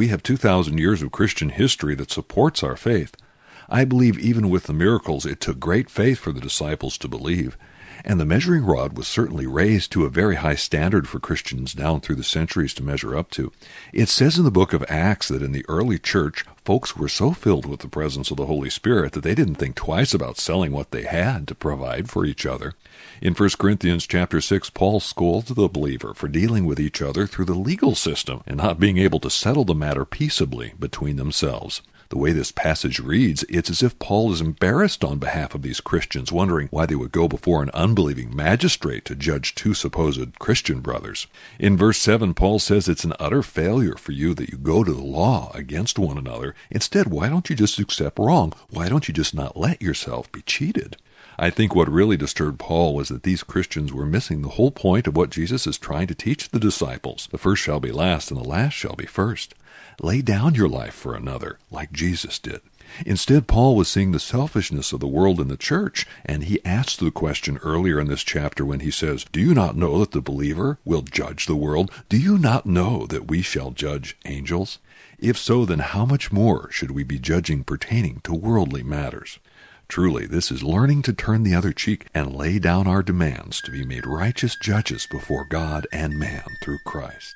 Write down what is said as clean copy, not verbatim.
we have 2,000 years of Christian history that supports our faith. I believe even with the miracles, it took great faith for the disciples to believe. And the measuring rod was certainly raised to a very high standard for Christians down through the centuries to measure up to. It says in the book of Acts that in the early church, folks were so filled with the presence of the Holy Spirit that they didn't think twice about selling what they had to provide for each other. In 1 Corinthians chapter 6, Paul scolds the believer for dealing with each other through the legal system and not being able to settle the matter peaceably between themselves. The way this passage reads, it's as if Paul is embarrassed on behalf of these Christians, wondering why they would go before an unbelieving magistrate to judge two supposed Christian brothers. In verse 7, Paul says it's an utter failure for you that you go to the law against one another. Instead, why don't you just accept wrong? Why don't you just not let yourself be cheated? I think what really disturbed Paul was that these Christians were missing the whole point of what Jesus is trying to teach the disciples. The first shall be last, and the last shall be first. Lay down your life for another, like Jesus did. Instead, Paul was seeing the selfishness of the world in the church, and he asked the question earlier in this chapter when he says, "Do you not know that the believer will judge the world? Do you not know that we shall judge angels? If so, then how much more should we be judging pertaining to worldly matters?" Truly, this is learning to turn the other cheek and lay down our demands to be made righteous judges before God and man through Christ.